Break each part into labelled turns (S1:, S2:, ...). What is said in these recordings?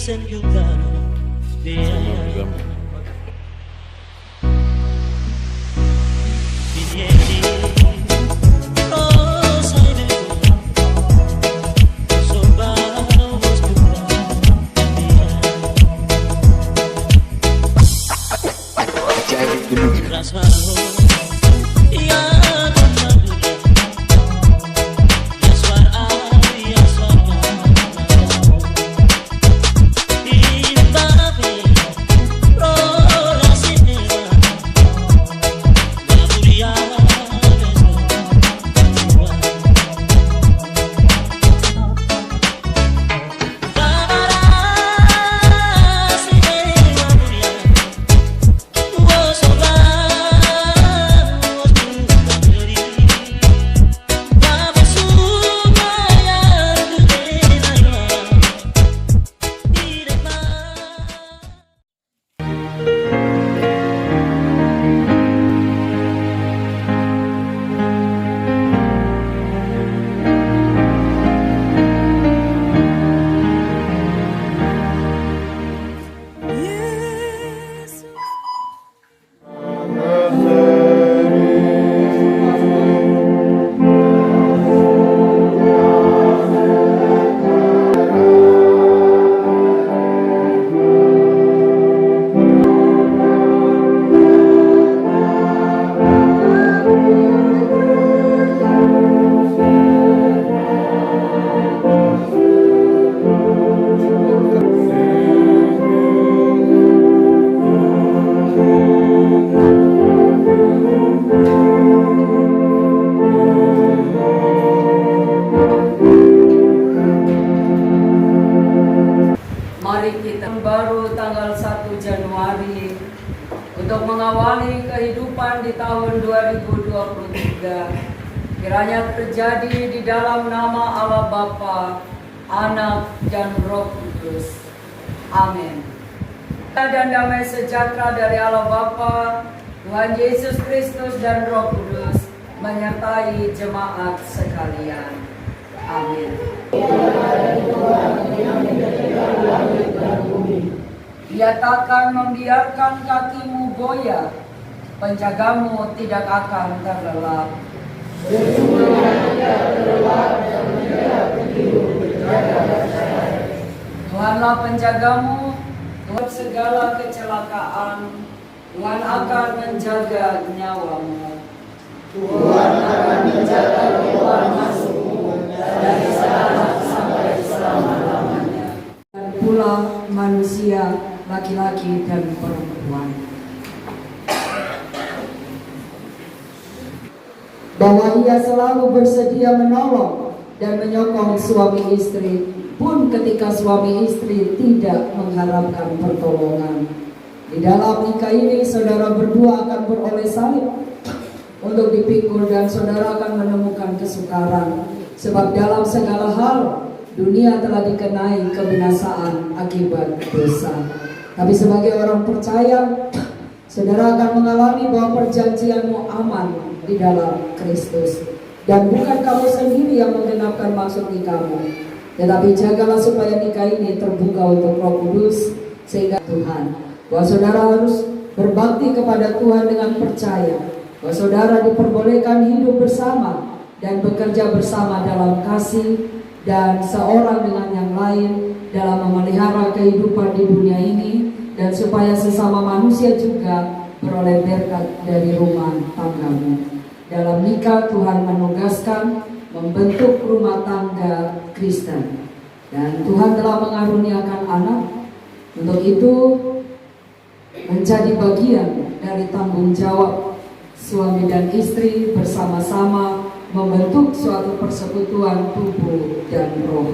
S1: send you love.
S2: Baru tanggal 1 Januari untuk mengawali kehidupan di tahun 2023, kiranya terjadi di dalam nama Allah Bapa, Anak, dan Roh Kudus. Amin. Dan damai sejahtera dari Allah Bapa, Tuhan Yesus Kristus, dan Roh Kudus menyertai jemaat sekalian. Amin. Dia takkan membiarkan kakimu goyah, penjagamu tidak akan terlelap. Tuhanlah penjagamu, Tuhan segala kecelakaan, Tuhan akan menjaga nyawamu. Tuhan akan menjaga keluar masukmu dari sekarang sampai selama-lamanya. Dan pula manusia, laki-laki dan perempuan. Bahwa ia selalu bersedia menolong dan menyokong suami istri, pun ketika suami istri tidak mengharapkan pertolongan. Di dalam nikah ini, saudara berdua akan beroleh salib untuk dipikul, dan saudara akan menemukan kesukaran. Sebab dalam segala hal, dunia telah dikenai kebinasaan akibat dosa. Tapi sebagai orang percaya, saudara akan mengalami bahwa perjanjianmu aman di dalam Kristus. Dan bukan kamu sendiri yang menggenapkan maksud nikahmu, tetapi jagalah supaya nikah ini terbuka untuk Roh Kudus, sehingga Tuhan, bahwa saudara harus berbakti kepada Tuhan dengan percaya, bahwa saudara diperbolehkan hidup bersama dan bekerja bersama dalam kasih, dan seorang dengan yang lain dalam memelihara kehidupan di dunia ini, dan supaya sesama manusia juga beroleh berkat dari rumah tanggamu. Dalam nikah, Tuhan menugaskan membentuk rumah tangga Kristen, dan Tuhan telah mengaruniakan anak. Untuk itu menjadi bagian dari tanggung jawab suami dan istri bersama-sama membentuk suatu persekutuan tubuh dan roh.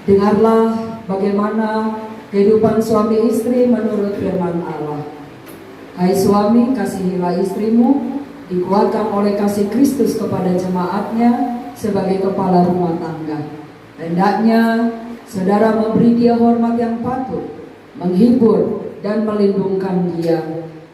S2: Dengarlah bagaimana kehidupan suami istri menurut firman Allah. Hai suami, kasihilah istrimu, dikuatkan oleh kasih Kristus kepada jemaatnya sebagai kepala rumah tangga. Hendaknya saudara memberi dia hormat yang patut, menghibur dan melindungkan dia,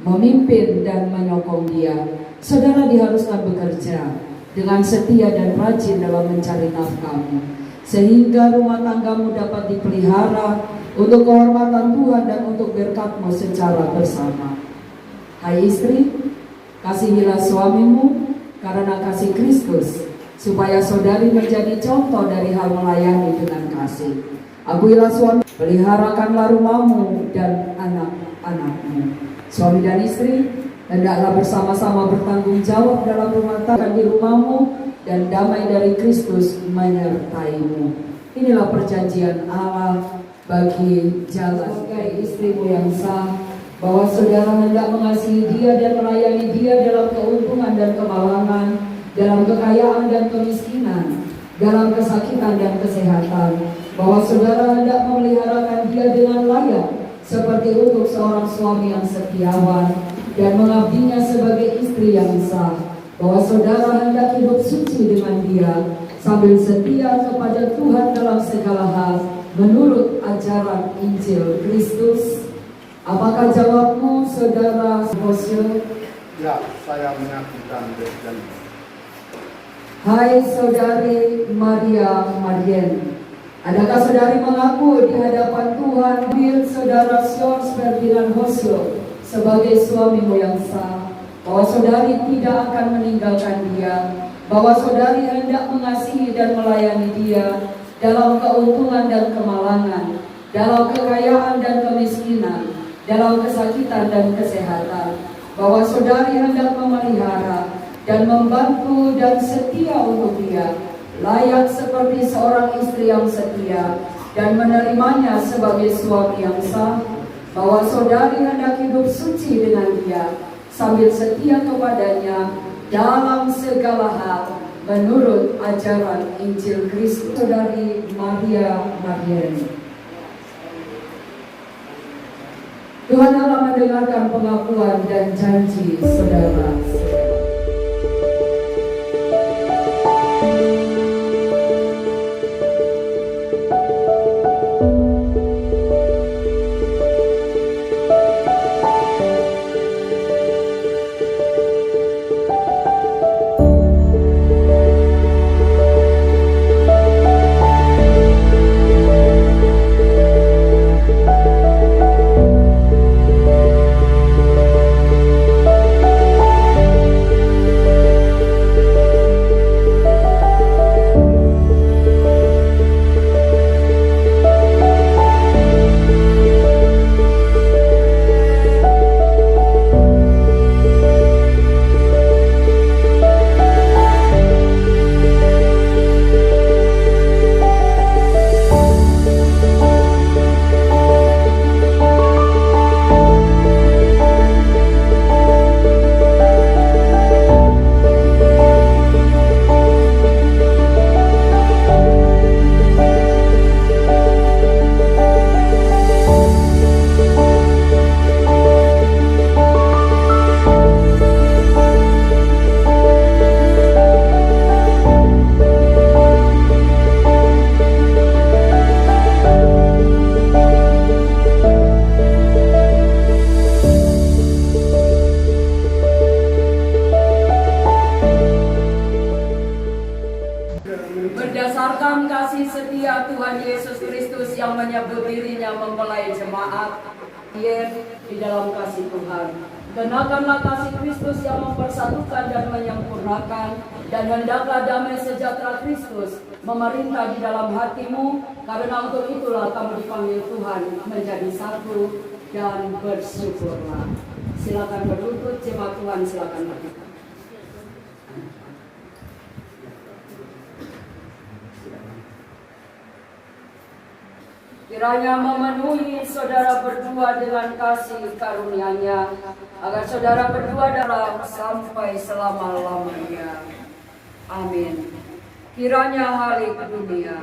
S2: memimpin dan menyokong dia. Saudara diharuskan bekerja dengan setia dan rajin dalam mencari nafkahmu, sehingga rumah tanggamu dapat dipelihara untuk kehormatan Tuhan dan untuk berkat-Mu secara bersama. Hai istri, kasihilah suamimu karena kasih Kristus, supaya saudari menjadi contoh dari hal melayani dengan kasih. Akuilah suami, peliharakanlah rumahmu dan anak-anakmu. Suami dan istri, hendaklah bersama-sama bertanggung jawab dalam rumah tangga di rumahmu, dan damai dari Kristus menyertaimu. Inilah perjanjian Allah bagi jalan sebagai istrimu yang sah, bahwa saudara hendak mengasihi dia dan melayani dia dalam keuntungan dan kemalangan, dalam kekayaan dan kemiskinan, dalam kesakitan dan kesehatan, bahwa saudara hendak memeliharakan dia dengan layak, seperti untuk seorang suami yang setiawan, dan mengabdinya sebagai istri yang sah, bahwa saudara hendak hidup suci dengan dia, sambil setia kepada Tuhan dalam segala hal, menurut ajaran Injil Kristus. Apakah jawabmu, saudara Hosyo?
S1: Ya, saya mengajukan dan.
S2: Hai saudari Maria Marien, adakah saudari mengaku di hadapan Tuhan bil saudara George Ferdinand Hosyo sebagai suamimu yang sah, bahwa saudari tidak akan meninggalkan dia, bahwa saudari hendak mengasihi dan melayani dia dalam keuntungan dan kemalangan, dalam kekayaan dan kemiskinan, dalam kesakitan dan kesehatan, bahwa saudari hendak memelihara dan membantu dan setia untuk dia, layak seperti seorang istri yang setia, dan menerimanya sebagai suami yang sah, bahwa saudari hendak hidup suci dengan dia, sambil setia kepadanya dalam segala hal, menurut ajaran Injil Kristus. Saudari Maria Marien. Tuhan Allah mendengarkan pengakuan dan janji saudara. Berdasarkan kasih setia Tuhan Yesus Kristus yang menyebut dirinya mempelai jemaat di dalam kasih Tuhan, kenakanlah kasih Kristus yang mempersatukan dan menyempurnakan, dan hendaklah damai sejahtera Kristus memerintah di dalam hatimu, karena untuk itulah kamu dipanggil Tuhan menjadi satu, dan bersyukurlah. Silakan berlutut, jemaat Tuhan, silakan berdiri. Kiranya memenuhi saudara berdua dengan kasih karunia-Nya, agar saudara berdua dalam sampai selama-lamanya. Amin. Kiranya hari dunia.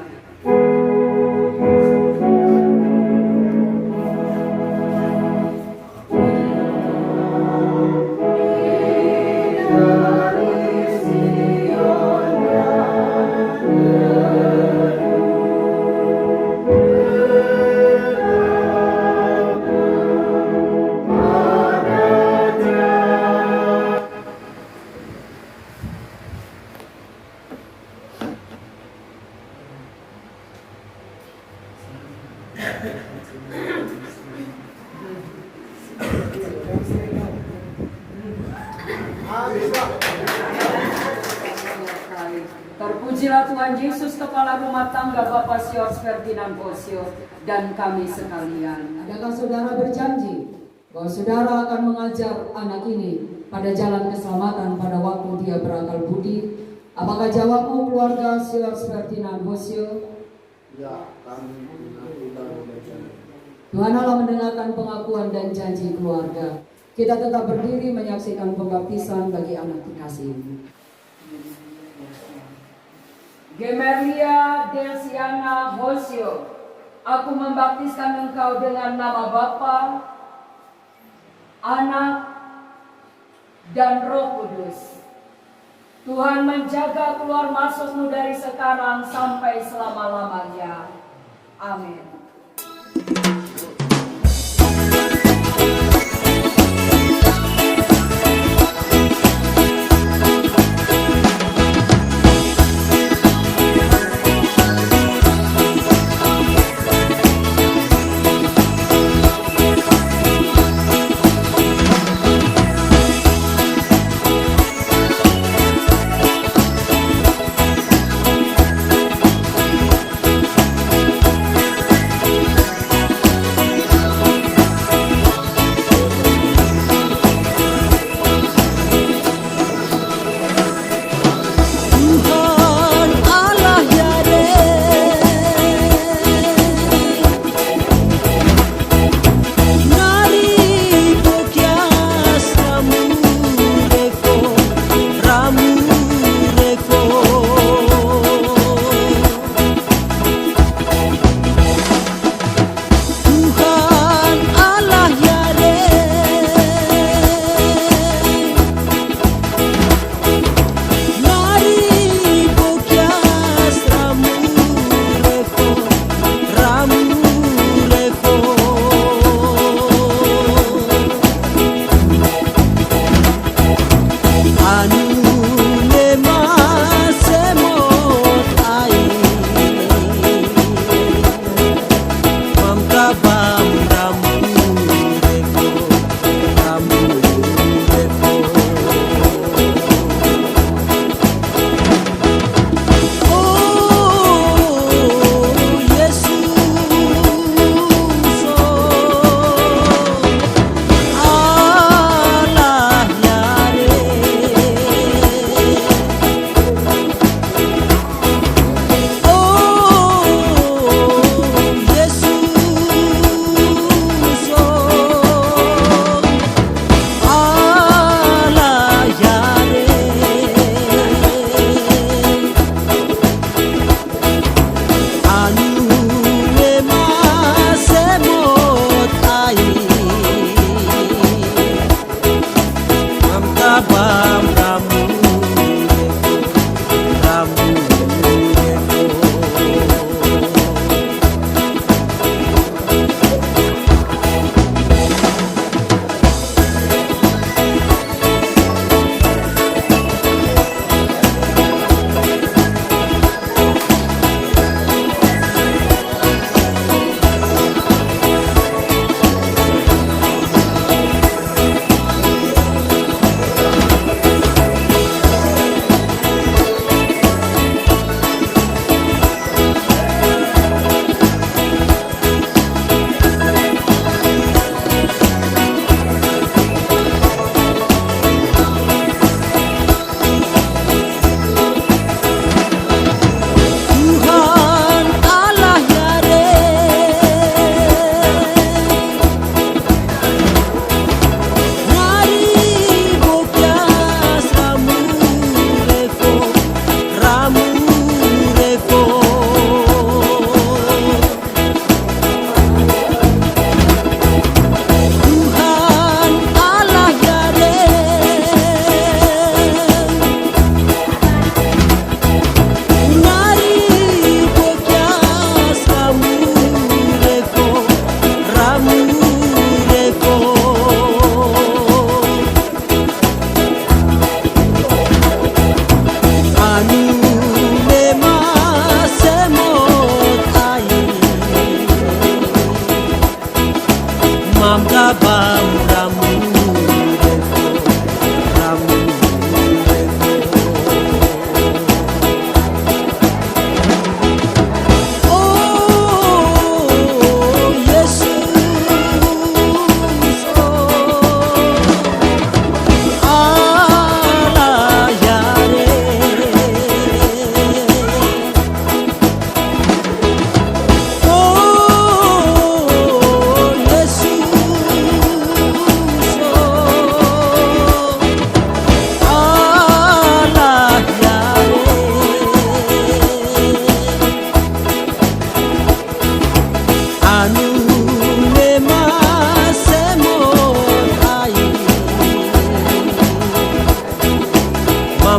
S2: Terpujilah Tuhan Yesus, kepala rumah tangga Bapak Siors Ferdinand Hosio dan kami sekalian. Adakah saudara berjanji bahwa saudara akan mengajar anak ini pada jalan keselamatan pada waktu dia berakal budi? Apakah jawabmu keluarga Siors Ferdinand Hosio?
S1: Ya, kami mengaku dan berjanji.
S2: Tuhan Allah mendengarkan pengakuan dan janji keluarga. Kita tetap berdiri menyaksikan pembaptisan bagi anak terkasih ini. Gemerlia Delsiana Hosio, aku membaptiskan engkau dengan nama Bapa, Anak, dan Roh Kudus. Tuhan menjaga keluar masukmu dari sekarang sampai selama-lamanya. Amin.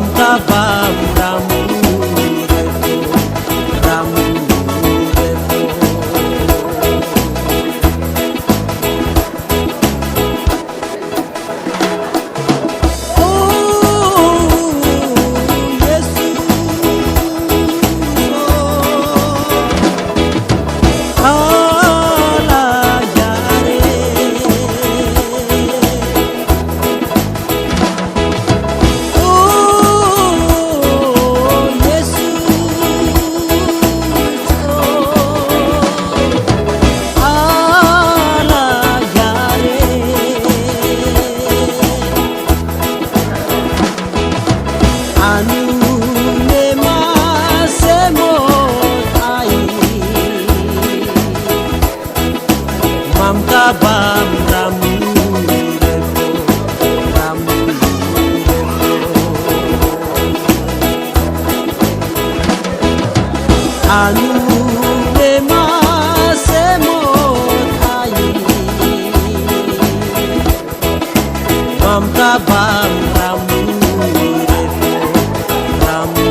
S3: tabam ramu ramu tabam ramu ramu anu ema semot ai mam tabam ramu ramu